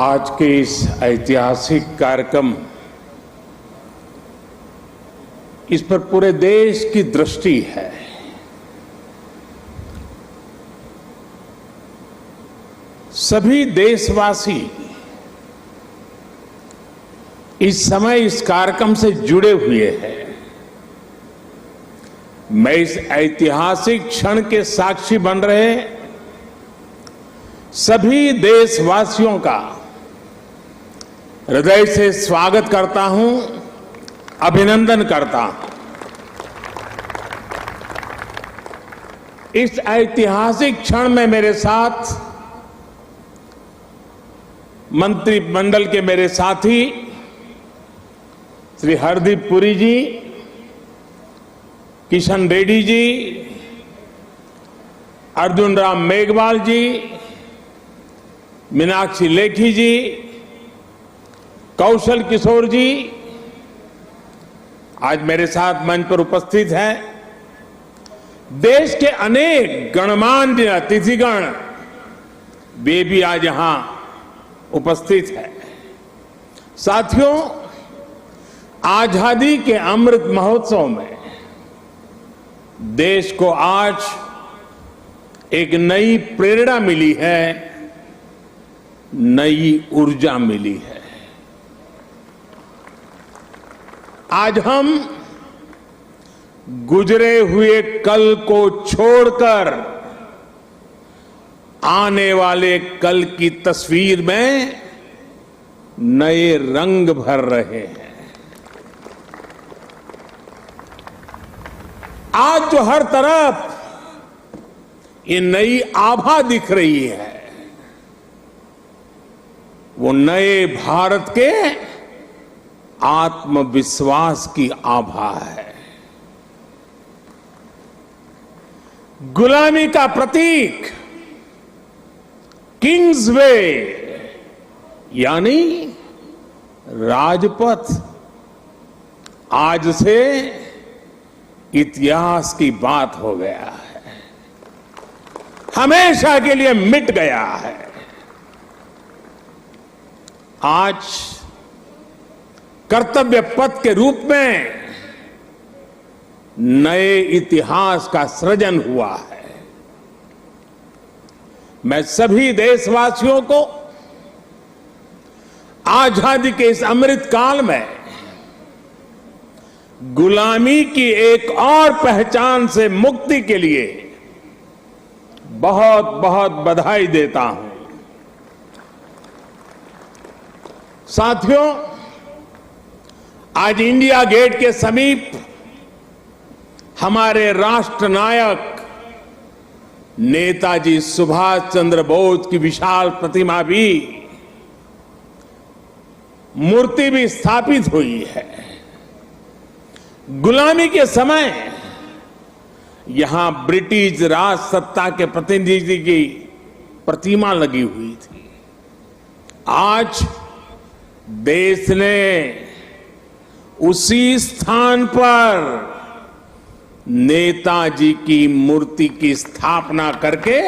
आज के इस ऐतिहासिक कार्यक्रम इस पर पूरे देश की दृष्टि है। सभी देशवासी इस समय इस कार्यक्रम से जुड़े हुए हैं। मैं इस ऐतिहासिक क्षण के साक्षी बन रहे सभी देशवासियों का हृदय से स्वागत करता हूं, अभिनंदन करता हूं। इस ऐतिहासिक क्षण में मेरे साथ मंत्रिमंडल के मेरे साथी श्री हरदीप पुरी जी, किशन रेड्डी जी, अर्जुन राम मेघवाल जी, मीनाक्षी लेखी जी, कौशल किशोर जी आज मेरे साथ मंच पर उपस्थित हैं। देश के अनेक गणमान्य अतिथिगण वे भी आज यहां उपस्थित है। साथियों, आजादी के अमृत महोत्सव में देश को आज एक नई प्रेरणा मिली है, नई ऊर्जा मिली है। आज हम गुजरे हुए कल को छोड़कर आने वाले कल की तस्वीर में नए रंग भर रहे हैं। आज जो हर तरफ ये नई आभा दिख रही है, वो नए भारत के आत्मविश्वास की आभा है। गुलामी का प्रतीक किंग्स वे यानी राजपथ आज से इतिहास की बात हो गया है, हमेशा के लिए मिट गया है। आज कर्तव्य पथ के रूप में नए इतिहास का सृजन हुआ है। मैं सभी देशवासियों को आजादी के इस अमृत काल में गुलामी की एक और पहचान से मुक्ति के लिए बहुत बहुत बधाई देता हूं। साथियों, आज इंडिया गेट के समीप हमारे राष्ट्र नायक नेताजी सुभाष चंद्र बोस की विशाल प्रतिमा भी, मूर्ति भी स्थापित हुई है। गुलामी के समय यहां ब्रिटिश राज सत्ता के प्रतिनिधि की प्रतिमा लगी हुई थी। आज देश ने उसी स्थान पर नेताजी की मूर्ति की स्थापना करके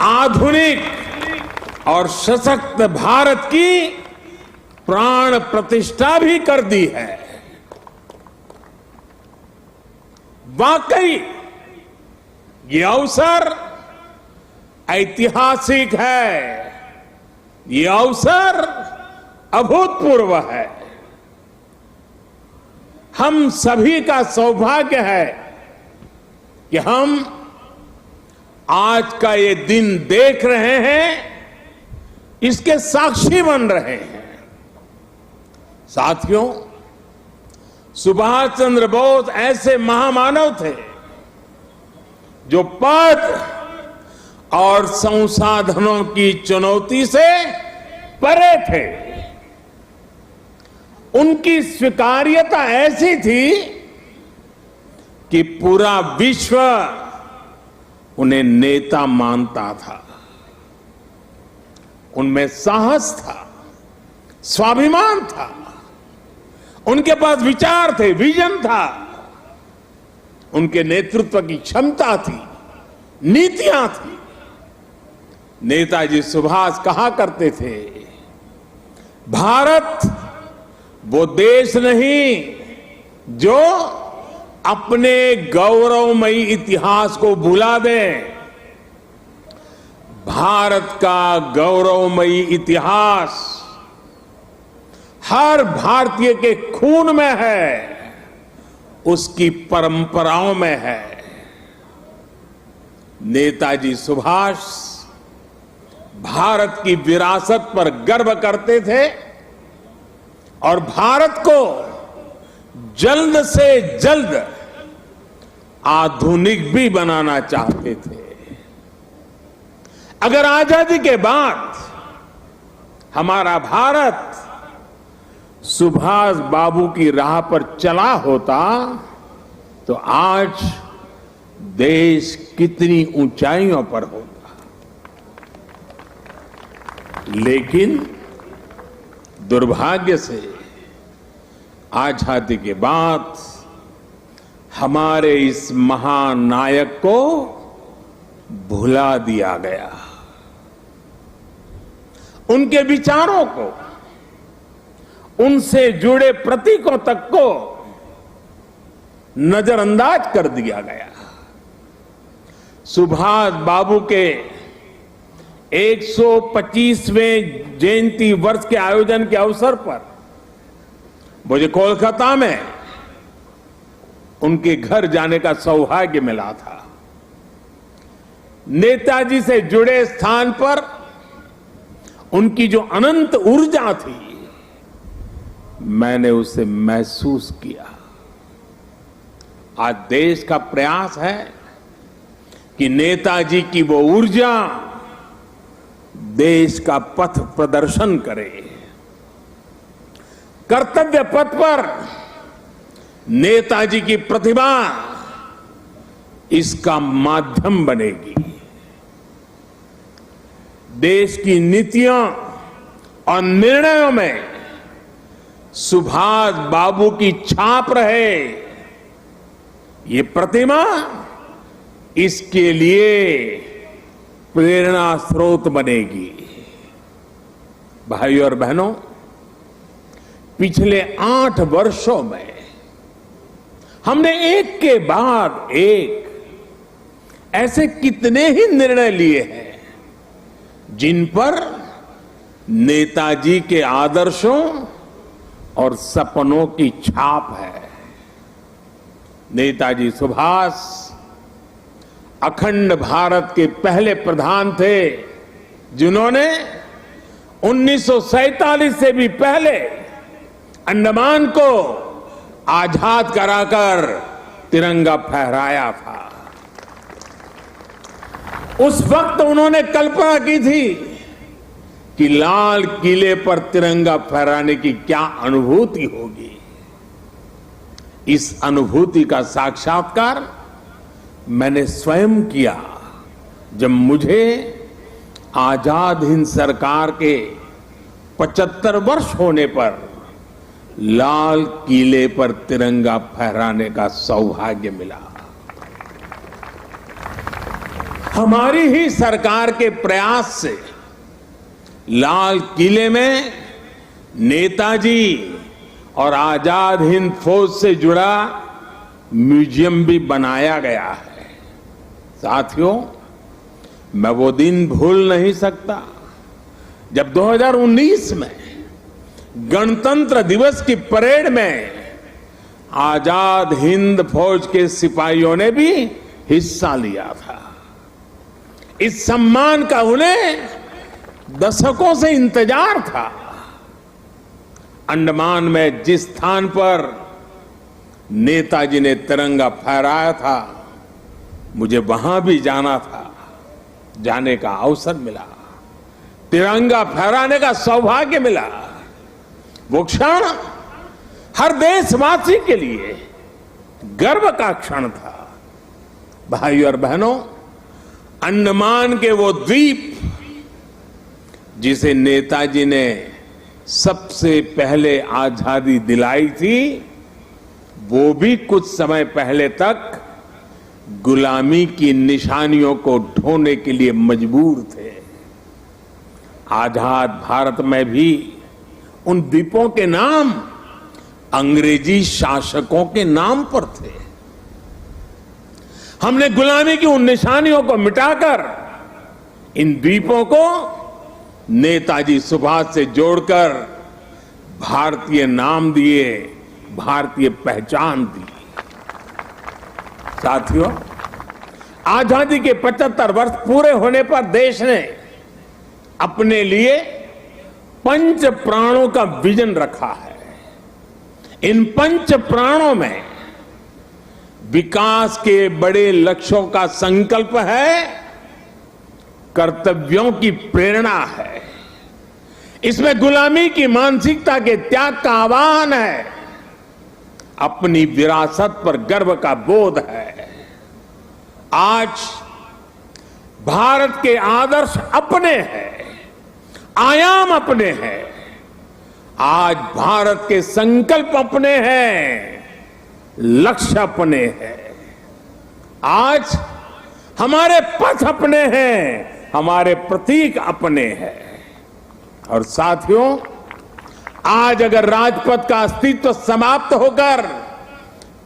आधुनिक और सशक्त भारत की प्राण प्रतिष्ठा भी कर दी है। वाकई ये अवसर ऐतिहासिक है, ये अवसर अभूतपूर्व है। हम सभी का सौभाग्य है कि हम आज का ये दिन देख रहे हैं, इसके साक्षी बन रहे हैं। साथियों, सुभाष चंद्र बोस ऐसे महामानव थे जो पद और संसाधनों की चुनौती से परे थे। उनकी स्वीकार्यता ऐसी थी कि पूरा विश्व उन्हें नेता मानता था। उनमें साहस था, स्वाभिमान था, उनके पास विचार थे, विजन था, उनके नेतृत्व की क्षमता थी, नीतियां थी। नेताजी सुभाष कहा करते थे, भारत वो देश नहीं जो अपने गौरवमयी इतिहास को भुला दे। भारत का गौरवमयी इतिहास हर भारतीय के खून में है, उसकी परंपराओं में है। नेताजी सुभाष भारत की विरासत पर गर्व करते थे और भारत को जल्द से जल्द आधुनिक भी बनाना चाहते थे। अगर आजादी के बाद हमारा भारत सुभाष बाबू की राह पर चला होता तो आज देश कितनी ऊंचाइयों पर होता। लेकिन दुर्भाग्य से आजादी के बाद हमारे इस महान नायक को भुला दिया गया। उनके विचारों को, उनसे जुड़े प्रतीकों तक को नजरअंदाज कर दिया गया। सुभाष बाबू के 125वें जयंती वर्ष के आयोजन के अवसर पर मुझे कोलकाता में उनके घर जाने का सौभाग्य मिला था। नेताजी से जुड़े स्थान पर उनकी जो अनंत ऊर्जा थी, मैंने उसे महसूस किया। आज देश का प्रयास है कि नेताजी की वो ऊर्जा देश का पथ प्रदर्शन करे। कर्तव्य पथ पर नेताजी की प्रतिभा इसका माध्यम बनेगी। देश की नीतियों और निर्णयों में सुभाष बाबू की छाप रहे, ये प्रतिमा इसके लिए प्रेरणा स्रोत बनेगी। भाइयों और बहनों, पिछले 8 वर्षों में हमने एक के बाद एक ऐसे कितने ही निर्णय लिए हैं जिन पर नेताजी के आदर्शों और सपनों की छाप है। नेताजी सुभाष अखंड भारत के पहले प्रधान थे जिन्होंने 1947 से भी पहले अंडमान को आजाद कराकर तिरंगा फहराया था। उस वक्त उन्होंने कल्पना की थी कि लाल किले पर तिरंगा फहराने की क्या अनुभूति होगी। इस अनुभूति का साक्षात्कार मैंने स्वयं किया जब मुझे आजाद हिंद सरकार के 75 वर्ष होने पर लाल किले पर तिरंगा फहराने का सौभाग्य मिला। हमारी ही सरकार के प्रयास से लाल किले में नेताजी और आजाद हिंद फौज से जुड़ा म्यूजियम भी बनाया गया है। साथियों, मैं वो दिन भूल नहीं सकता जब 2019 में गणतंत्र दिवस की परेड में आजाद हिंद फौज के सिपाहियों ने भी हिस्सा लिया था। इस सम्मान का उन्हें दशकों से इंतजार था। अंडमान में जिस स्थान पर नेताजी ने तिरंगा फहराया था, मुझे वहां भी जाना था। जाने का अवसर मिला, तिरंगा फहराने का सौभाग्य मिला। वो क्षण हर देशवासी के लिए गर्व का क्षण था। भाइयों और बहनों, अंडमान के वो द्वीप जिसे नेताजी ने सबसे पहले आजादी दिलाई थी, वो भी कुछ समय पहले तक गुलामी की निशानियों को ढोने के लिए मजबूर थे। आजाद भारत में भी उन द्वीपों के नाम अंग्रेजी शासकों के नाम पर थे। हमने गुलामी की उन निशानियों को मिटाकर इन द्वीपों को नेताजी सुभाष से जोड़कर भारतीय नाम दिए, भारतीय पहचान दी। साथियों, आजादी के 75 वर्ष पूरे होने पर देश ने अपने लिए पंच प्राणों का विजन रखा है। इन पंच प्राणों में विकास के बड़े लक्ष्यों का संकल्प है, कर्तव्यों की प्रेरणा है, इसमें गुलामी की मानसिकता के त्याग का आह्वान है, अपनी विरासत पर गर्व का बोध है। आज भारत के आदर्श अपने हैं, आयाम अपने हैं, आज भारत के संकल्प अपने हैं, लक्ष्य अपने हैं। आज हमारे पथ अपने हैं, हमारे प्रतीक अपने हैं। और साथियों, आज अगर राजपथ का अस्तित्व समाप्त होकर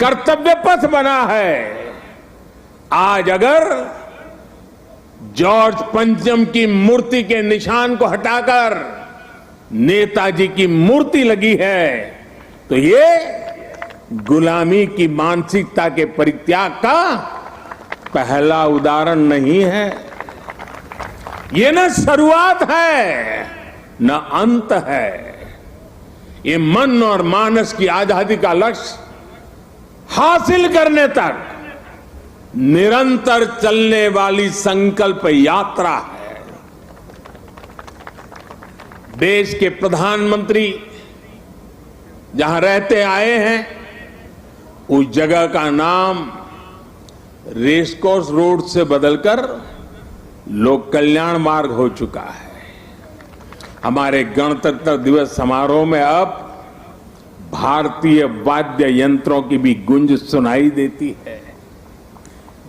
कर्तव्य पथ बना है, आज अगर जॉर्ज पंचम की मूर्ति के निशान को हटाकर नेताजी की मूर्ति लगी है, तो ये गुलामी की मानसिकता के परित्याग का पहला उदाहरण नहीं है। ये न शुरुआत है न अंत है। ये मन और मानस की आजादी का लक्ष्य हासिल करने तक निरंतर चलने वाली संकल्प यात्रा है। देश के प्रधानमंत्री जहां रहते आए हैं, उस जगह का नाम रेसकोर्स रोड से बदलकर लोक कल्याण मार्ग हो चुका है। हमारे गणतंत्र दिवस समारोह में अब भारतीय वाद्य यंत्रों की भी गूंज सुनाई देती है।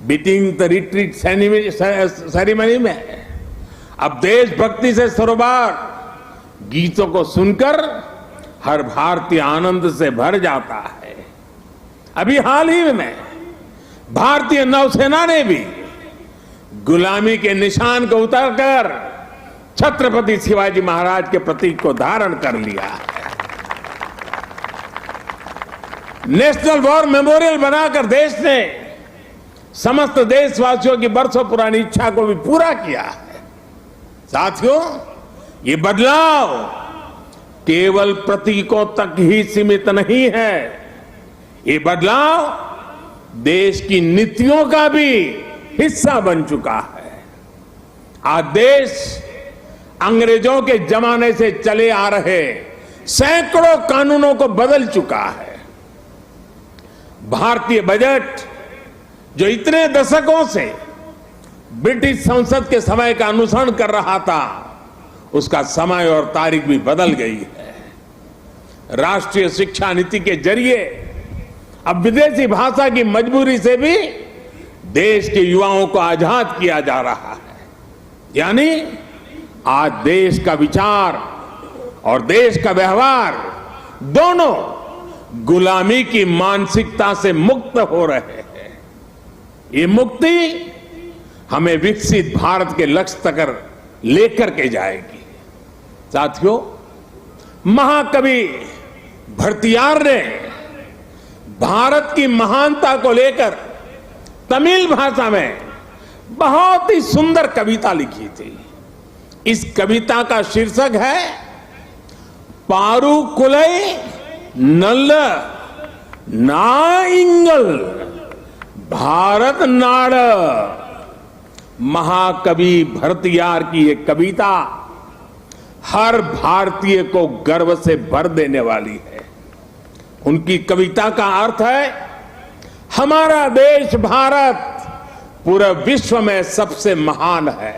बीटिंग द रिट्रीट सेरेमनी में अब देशभक्ति से सरोबार गीतों को सुनकर हर भारतीय आनंद से भर जाता है। अभी हाल ही में भारतीय नौसेना ने भी गुलामी के निशान को उतारकर छत्रपति शिवाजी महाराज के प्रतीक को धारण कर लिया है। नेशनल वॉर मेमोरियल बनाकर देश ने समस्त देशवासियों की बरसों पुरानी इच्छा को भी पूरा किया है। साथियों, ये बदलाव केवल प्रतीकों तक ही सीमित नहीं है। ये बदलाव देश की नीतियों का भी हिस्सा बन चुका है। आज देश अंग्रेजों के जमाने से चले आ रहे सैकड़ों कानूनों को बदल चुका है। भारतीय बजट जो इतने दशकों से ब्रिटिश संसद के समय का अनुसरण कर रहा था, उसका समय और तारीख भी बदल गई है। राष्ट्रीय शिक्षा नीति के जरिए अब विदेशी भाषा की मजबूरी से भी देश के युवाओं को आजाद किया जा रहा है। यानी आज देश का विचार और देश का व्यवहार दोनों गुलामी की मानसिकता से मुक्त हो रहे हैं। ये मुक्ति हमें विकसित भारत के लक्ष्य तक लेकर के जाएगी। साथियों, महाकवि भरतियार ने भारत की महानता को लेकर तमिल भाषा में बहुत ही सुंदर कविता लिखी थी। इस कविता का शीर्षक है पारुकुलई नल्ल नाइंगल भारत नाड़। महाकवि भरतियार की ये कविता हर भारतीय को गर्व से भर देने वाली है। उनकी कविता का अर्थ है, हमारा देश भारत पूरे विश्व में सबसे महान है।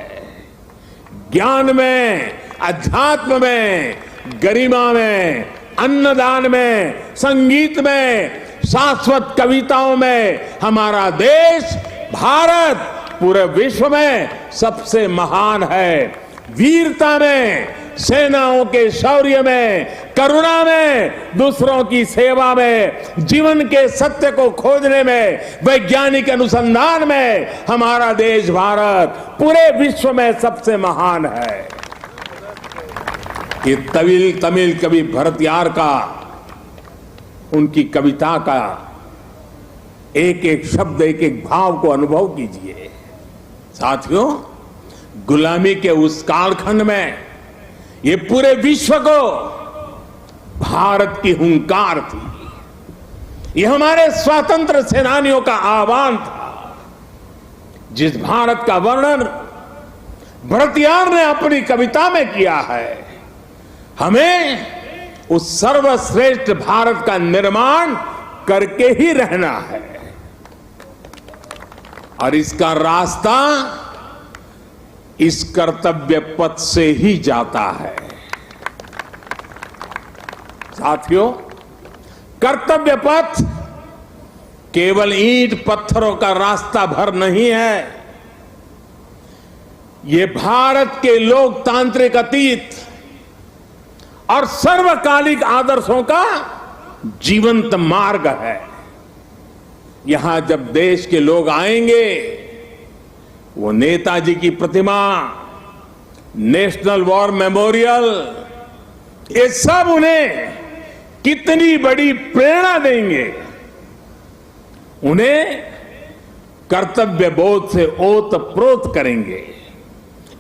ज्ञान में, अध्यात्म में, गरिमा में, अन्नदान में, संगीत में, शाश्वत कविताओं में हमारा देश भारत पूरे विश्व में सबसे महान है। वीरता में, सेनाओं के शौर्य में, करुणा में, दूसरों की सेवा में, जीवन के सत्य को खोजने में, वैज्ञानिक अनुसंधान में हमारा देश भारत पूरे विश्व में सबसे महान है। ये तमिल कवि भरतियार का, उनकी कविता का एक एक शब्द, एक एक भाव को अनुभव कीजिए। साथियों, गुलामी के उस कालखंड में ये पूरे विश्व को भारत की हुंकार थी। ये हमारे स्वतंत्र सेनानियों का आह्वान था। जिस भारत का वर्णन भरतियार ने अपनी कविता में किया है, हमें उस सर्वश्रेष्ठ भारत का निर्माण करके ही रहना है और इसका रास्ता इस कर्तव्य पथ से ही जाता है। साथियों, कर्तव्य पथ केवल ईंट पत्थरों का रास्ता भर नहीं है। ये भारत के लोकतांत्रिक अतीत और सर्वकालिक आदर्शों का जीवंत मार्ग है। यहां जब देश के लोग आएंगे, वो नेताजी की प्रतिमा, नेशनल वॉर मेमोरियल, ये सब उन्हें कितनी बड़ी प्रेरणा देंगे। उन्हें कर्तव्य बोध से ओतप्रोत करेंगे।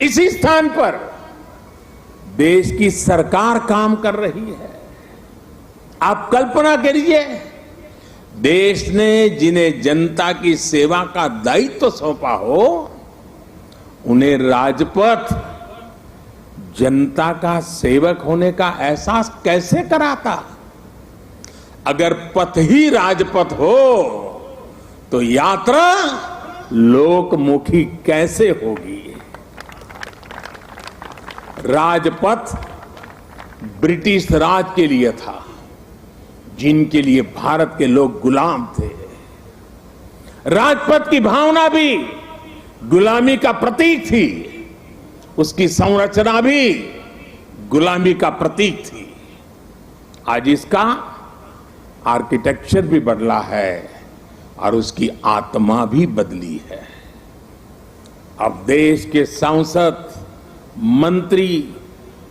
इसी स्थान पर देश की सरकार काम कर रही है। आप कल्पना करिए, देश ने जिन्हें जनता की सेवा का दायित्व सौंपा हो, उन्हें राजपथ जनता का सेवक होने का एहसास कैसे कराता? अगर पथ ही राजपथ हो तो यात्रा लोकमुखी कैसे होगी? राजपथ ब्रिटिश राज के लिए था, जिनके लिए भारत के लोग गुलाम थे। राजपथ की भावना भी गुलामी का प्रतीक थी, उसकी संरचना भी गुलामी का प्रतीक थी। आज इसका आर्किटेक्चर भी बदला है और उसकी आत्मा भी बदली है। अब देश के सांसद, मंत्री,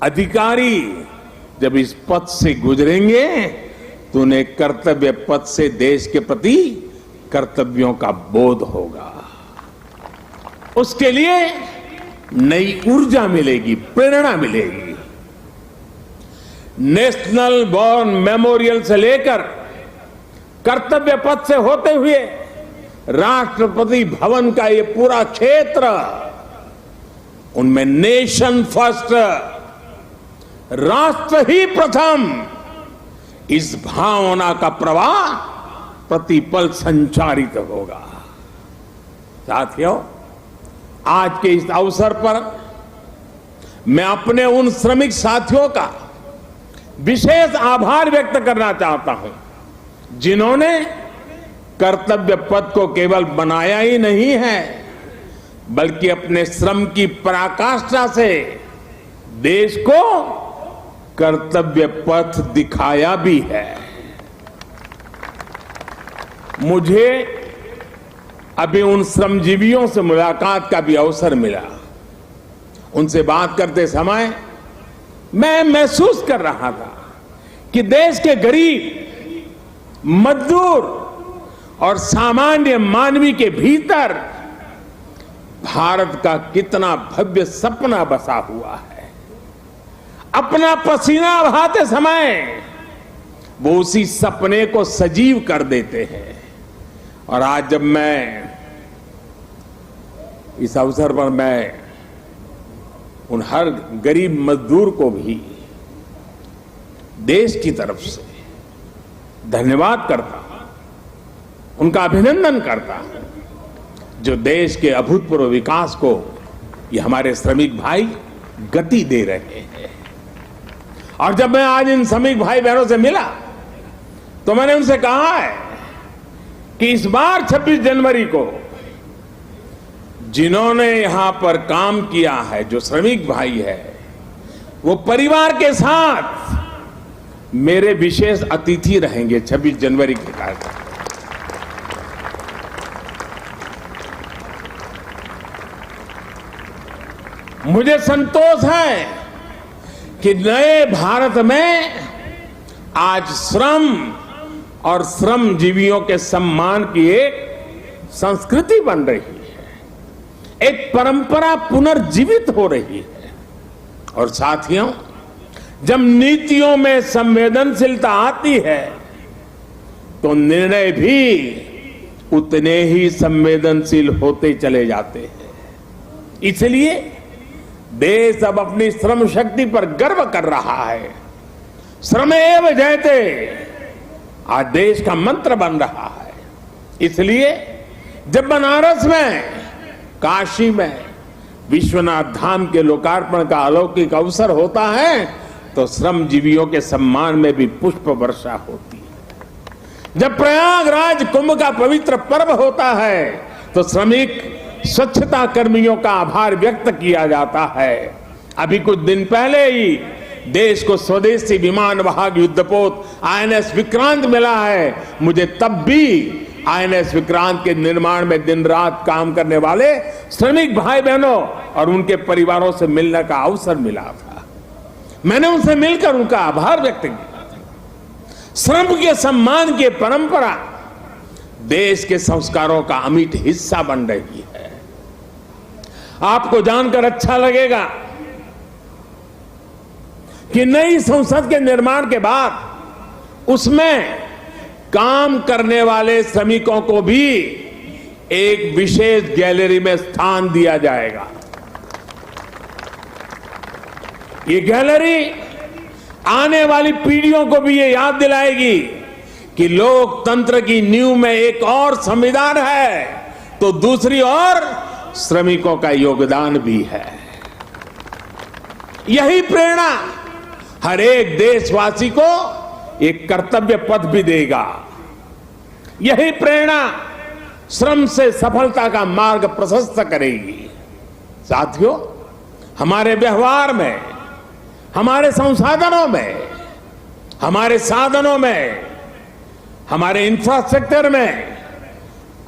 अधिकारी जब इस पथ से गुजरेंगे तो उन्हें कर्तव्य पथ से देश के प्रति कर्तव्यों का बोध होगा। उसके लिए नई ऊर्जा मिलेगी, प्रेरणा मिलेगी। नेशनल वॉर मेमोरियल से लेकर कर्तव्य पथ से होते हुए राष्ट्रपति भवन का ये पूरा क्षेत्र, उनमें नेशन फर्स्ट, राष्ट्र ही प्रथम, इस भावना का प्रवाह प्रतिपल संचारित होगा। साथियों, आज के इस अवसर पर मैं अपने उन श्रमिक साथियों का विशेष आभार व्यक्त करना चाहता हूं, जिन्होंने कर्तव्य पथ को केवल बनाया ही नहीं है, बल्कि अपने श्रम की पराकाष्ठा से देश को कर्तव्य पथ दिखाया भी है। मुझे अभी उन श्रमजीवियों से मुलाकात का भी अवसर मिला। उनसे बात करते समय मैं महसूस कर रहा था कि देश के गरीब, मजदूर और सामान्य मानवी के भीतर भारत का कितना भव्य सपना बसा हुआ है। अपना पसीना बहाते समय वो उसी सपने को सजीव कर देते हैं। और आज जब मैं इस अवसर पर मैं उन हर गरीब मजदूर को भी देश की तरफ से धन्यवाद करता हूं, उनका अभिनंदन करता हूं, जो देश के अभूतपूर्व विकास को ये हमारे श्रमिक भाई गति दे रहे हैं। और जब मैं आज इन श्रमिक भाई बहनों से मिला तो मैंने उनसे कहा है कि इस बार 26 जनवरी को जिन्होंने यहां पर काम किया है, जो श्रमिक भाई है, वो परिवार के साथ मेरे विशेष अतिथि रहेंगे 26 जनवरी के कार्यक्रम। मुझे संतोष है कि नए भारत में आज श्रम और श्रमजीवियों के सम्मान की एक संस्कृति बन रही है, एक परंपरा पुनर्जीवित हो रही है। और साथियों, जब नीतियों में संवेदनशीलता आती है तो निर्णय भी उतने ही संवेदनशील होते चले जाते हैं। इसलिए देश अब अपनी श्रम शक्ति पर गर्व कर रहा है। श्रमेव जयते आज देश का मंत्र बन रहा है। इसलिए जब बनारस में, काशी में विश्वनाथ धाम के लोकार्पण का अलौकिक अवसर होता है तो श्रमजीवियों के सम्मान में भी पुष्प वर्षा होती है। जब प्रयागराज कुंभ का पवित्र पर्व होता है तो श्रमिक स्वच्छता कर्मियों का आभार व्यक्त किया जाता है। अभी कुछ दिन पहले ही देश को स्वदेशी विमान वाहक युद्धपोत आईएनएस विक्रांत मिला है। मुझे तब भी आईएनएस विक्रांत के निर्माण में दिन रात काम करने वाले श्रमिक भाई बहनों और उनके परिवारों से मिलने का अवसर मिला था। मैंने उनसे मिलकर उनका आभार व्यक्त किया। श्रम के सम्मान की परंपरा देश के संस्कारों का अमिट हिस्सा बन रही है। आपको जानकर अच्छा लगेगा कि नई संसद के निर्माण के बाद उसमें काम करने वाले श्रमिकों को भी एक विशेष गैलरी में स्थान दिया जाएगा। ये गैलरी आने वाली पीढ़ियों को भी ये याद दिलाएगी कि लोकतंत्र की नींव में एक और संविधान है तो दूसरी ओर श्रमिकों का योगदान भी है। यही प्रेरणा हर एक देशवासी को एक कर्तव्य पथ भी देगा। यही प्रेरणा श्रम से सफलता का मार्ग प्रशस्त करेगी। साथियों, हमारे व्यवहार में, हमारे संसाधनों में, हमारे साधनों में, हमारे इंफ्रास्ट्रक्चर में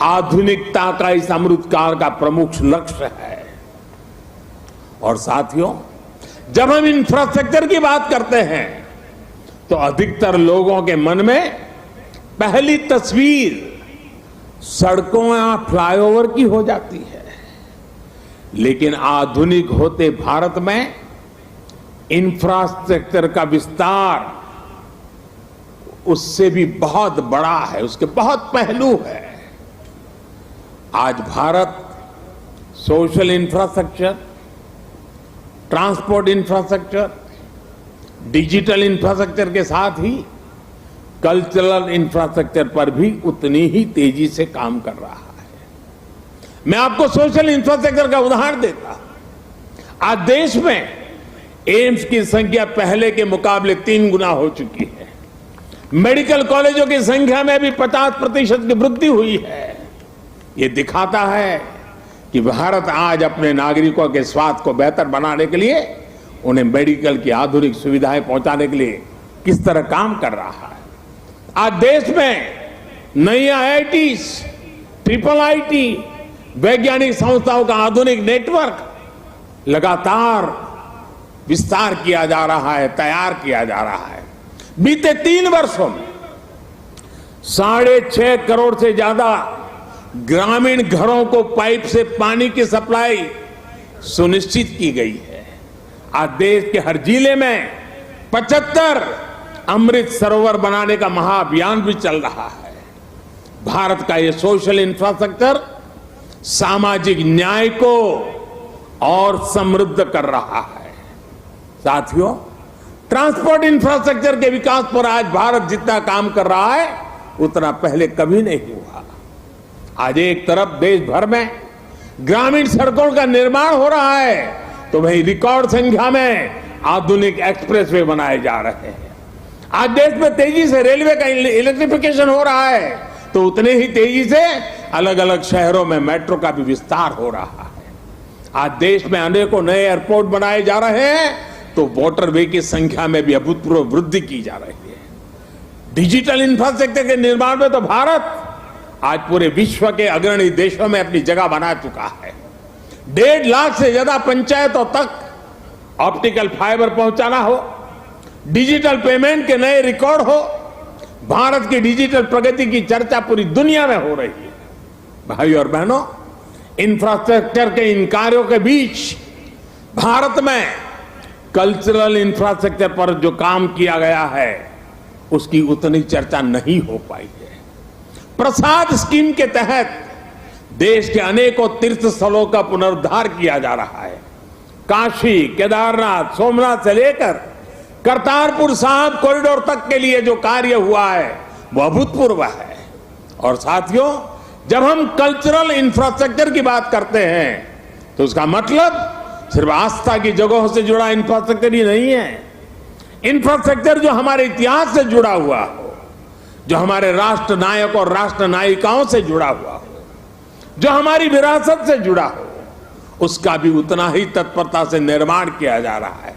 आधुनिकता का इस अमृतकाल का प्रमुख लक्ष्य है। और साथियों, जब हम इंफ्रास्ट्रक्चर की बात करते हैं तो अधिकतर लोगों के मन में पहली तस्वीर सड़कों या फ्लाईओवर की हो जाती है। लेकिन आधुनिक होते भारत में इंफ्रास्ट्रक्चर का विस्तार उससे भी बहुत बड़ा है, उसके बहुत पहलू है। आज Bharat social infrastructure, transport infrastructure, digital infrastructure के साथ ही कल्चरल इंफ्रास्ट्रक्चर पर भी उतनी ही तेजी से काम कर रहा है। मैं आपको सोशल इंफ्रास्ट्रक्चर का उदाहरण देता हूं। आज देश में एम्स की संख्या पहले के मुकाबले 3 गुना हो चुकी है। मेडिकल कॉलेजों की संख्या में भी 50% की वृद्धि हुई है। ये दिखाता है कि भारत आज अपने नागरिकों के स्वास्थ्य को बेहतर बनाने के लिए, उन्हें मेडिकल की आधुनिक सुविधाएं पहुंचाने के लिए किस तरह काम कर रहा है। आज देश में नई IITs, ट्रिपल IT, वैज्ञानिक संस्थाओं का आधुनिक नेटवर्क लगातार विस्तार किया जा रहा है, तैयार किया जा रहा है। बीते 3 वर्षों में 6.5 करोड़ से ज्यादा ग्रामीण घरों को पाइप से पानी की सप्लाई सुनिश्चित की गई है। आज देश के हर जिले में 75 अमृत सरोवर बनाने का महाअभियान भी चल रहा है। भारत का ये सोशल इंफ्रास्ट्रक्चर सामाजिक न्याय को और समृद्ध कर रहा है। साथियों, ट्रांसपोर्ट इंफ्रास्ट्रक्चर के विकास पर आज भारत जितना काम कर रहा है उतना पहले कभी नहीं हुआ। आज एक तरफ देश भर में ग्रामीण सड़कों का निर्माण हो रहा है तो वहीं रिकॉर्ड संख्या में आधुनिक एक्सप्रेसवे बनाए जा रहे हैं। आज देश में तेजी से रेलवे का इलेक्ट्रिफिकेशन हो रहा है तो उतने ही तेजी से अलग अलग शहरों में मेट्रो का भी विस्तार हो रहा है। आज देश में अनेकों नए एयरपोर्ट बनाए जा रहे हैं तो वाटरवे की संख्या में भी अभूतपूर्व वृद्धि की जा रही है। डिजिटल इंफ्रास्ट्रक्चर के निर्माण में तो भारत आज पूरे विश्व के अग्रणी देशों में अपनी जगह बना चुका है। 1.5 लाख से ज्यादा पंचायतों तक ऑप्टिकल फाइबर पहुंचाना हो, डिजिटल पेमेंट के नए रिकॉर्ड हो, भारत की डिजिटल प्रगति की चर्चा पूरी दुनिया में हो रही है। भाई और बहनों, इंफ्रास्ट्रक्चर के इन कार्यों के बीच भारत में कल्चरल इंफ्रास्ट्रक्चर पर जो काम किया गया है उसकी उतनी चर्चा नहीं हो पाई है। प्रसाद स्कीम के तहत देश के अनेकों तीर्थ स्थलों का पुनरुद्धार किया जा रहा है। काशी, केदारनाथ, सोमनाथ से लेकर करतारपुर साहिब कॉरिडोर तक के लिए जो कार्य हुआ है वो अभूतपूर्व है। और साथियों, जब हम कल्चरल इंफ्रास्ट्रक्चर की बात करते हैं तो उसका मतलब सिर्फ आस्था की जगहों से जुड़ा इंफ्रास्ट्रक्चर ही नहीं है। इंफ्रास्ट्रक्चर जो हमारे इतिहास से जुड़ा हुआ हो, जो हमारे राष्ट्र नायक और राष्ट्र नायिकाओं से जुड़ा हुआ हो, जो हमारी विरासत से जुड़ा हो, उसका भी उतना ही तत्परता से निर्माण किया जा रहा है।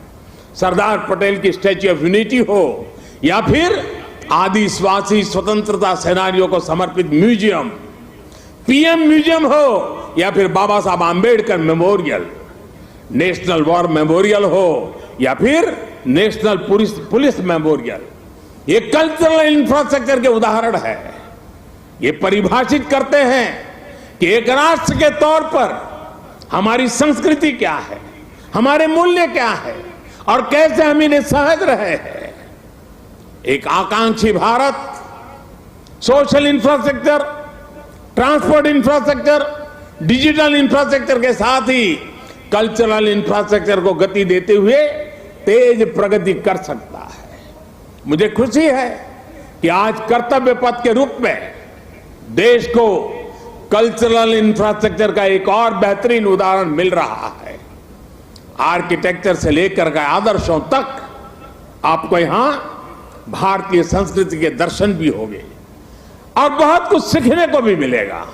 सरदार पटेल की स्टैच्यू ऑफ यूनिटी हो या फिर आदिवासी स्वतंत्रता सेनानियों को समर्पित म्यूजियम, पीएम म्यूजियम हो या फिर बाबा Saheb Ambedkar memorial, national war memorial हो या फिर नेशनल पुलिस मेमोरियल, ये कल्चरल इंफ्रास्ट्रक्चर के उदाहरण है। ये परिभाषित करते हैं कि एक राष्ट्र के तौर पर हमारी संस्कृति क्या है, हमारे मूल्य क्या है और कैसे हम इन्हें सहज रहे हैं। एक आकांक्षी Bharat social infrastructure, transport infrastructure, digital infrastructure के साथ ही कल्चरल इंफ्रास्ट्रक्चर को गति देते हुए तेज प्रगति कर सकता है। मुझे खुशी है कि आज कर्तव्य पथ के रूप में देश को कल्चरल इंफ्रास्ट्रक्चर का एक और बेहतरीन उदाहरण मिल रहा है। आर्किटेक्चर से लेकर के आदर्शों तक आपको यहां भारतीय संस्कृति के दर्शन भी होंगे और बहुत कुछ सीखने को भी मिलेगा।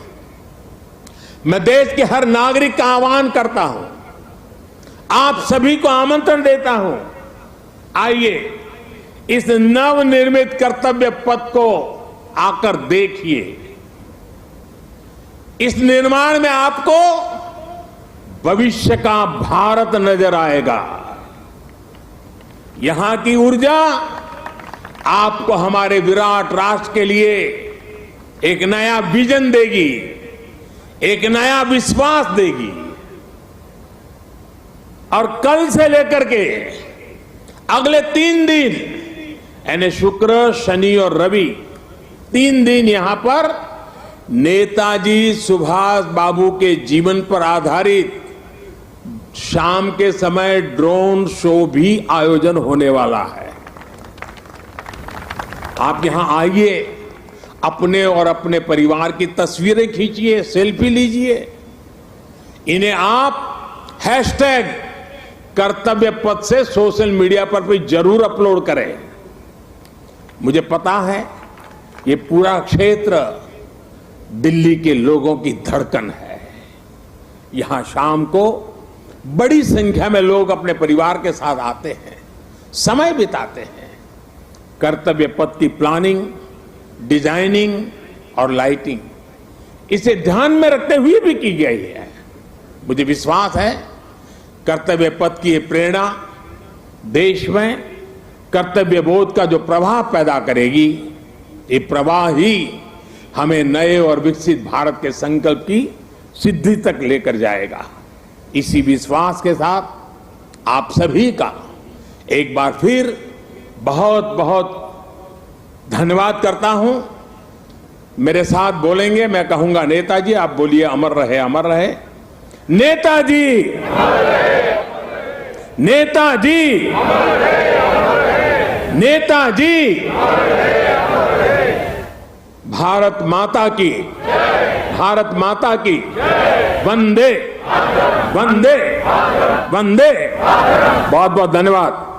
मैं देश के हर नागरिक का आह्वान करता हूं, आप सभी को आमंत्रण देता हूं, आइए इस नवनिर्मित कर्तव्य पथ को आकर देखिए। इस निर्माण में आपको भविष्य का भारत नजर आएगा। यहां की ऊर्जा आपको हमारे विराट राष्ट्र के लिए एक नया विजन देगी, एक नया विश्वास देगी। और कल से लेकर के अगले 3 दिन यानी शुक्र, शनि और रवि, 3 दिन यहां पर नेताजी सुभाष बाबू के जीवन पर आधारित शाम के समय ड्रोन शो भी आयोजन होने वाला है। आप यहां आइए, अपने और अपने परिवार की तस्वीरें खींचिए, सेल्फी लीजिए। इन्हें आप हैशटैग कर्तव्य पथ से सोशल मीडिया पर भी जरूर अपलोड करें। मुझे पता है ये पूरा क्षेत्र दिल्ली के लोगों की धड़कन है। यहां शाम को बड़ी संख्या में लोग अपने परिवार के साथ आते हैं, समय बिताते हैं। कर्तव्य पथ की प्लानिंग, डिजाइनिंग और लाइटिंग इसे ध्यान में रखते हुए भी की गई है। मुझे विश्वास है कर्तव्य पथ की ये प्रेरणा देश में कर्तव्य बोध का जो प्रवाह पैदा करेगी, ये प्रवाह ही हमें नए और विकसित भारत के संकल्प की सिद्धि तक लेकर जाएगा। इसी विश्वास के साथ आप सभी का एक बार फिर बहुत बहुत धन्यवाद करता हूं। मेरे साथ बोलेंगे, मैं कहूंगा नेताजी, आप बोलिए अमर रहे, अमर रहे। नेताजी, नेताजी, नेताजी। भारत माता की, भारत माता की। वंदे वंदे वंदे। बहुत बहुत धन्यवाद।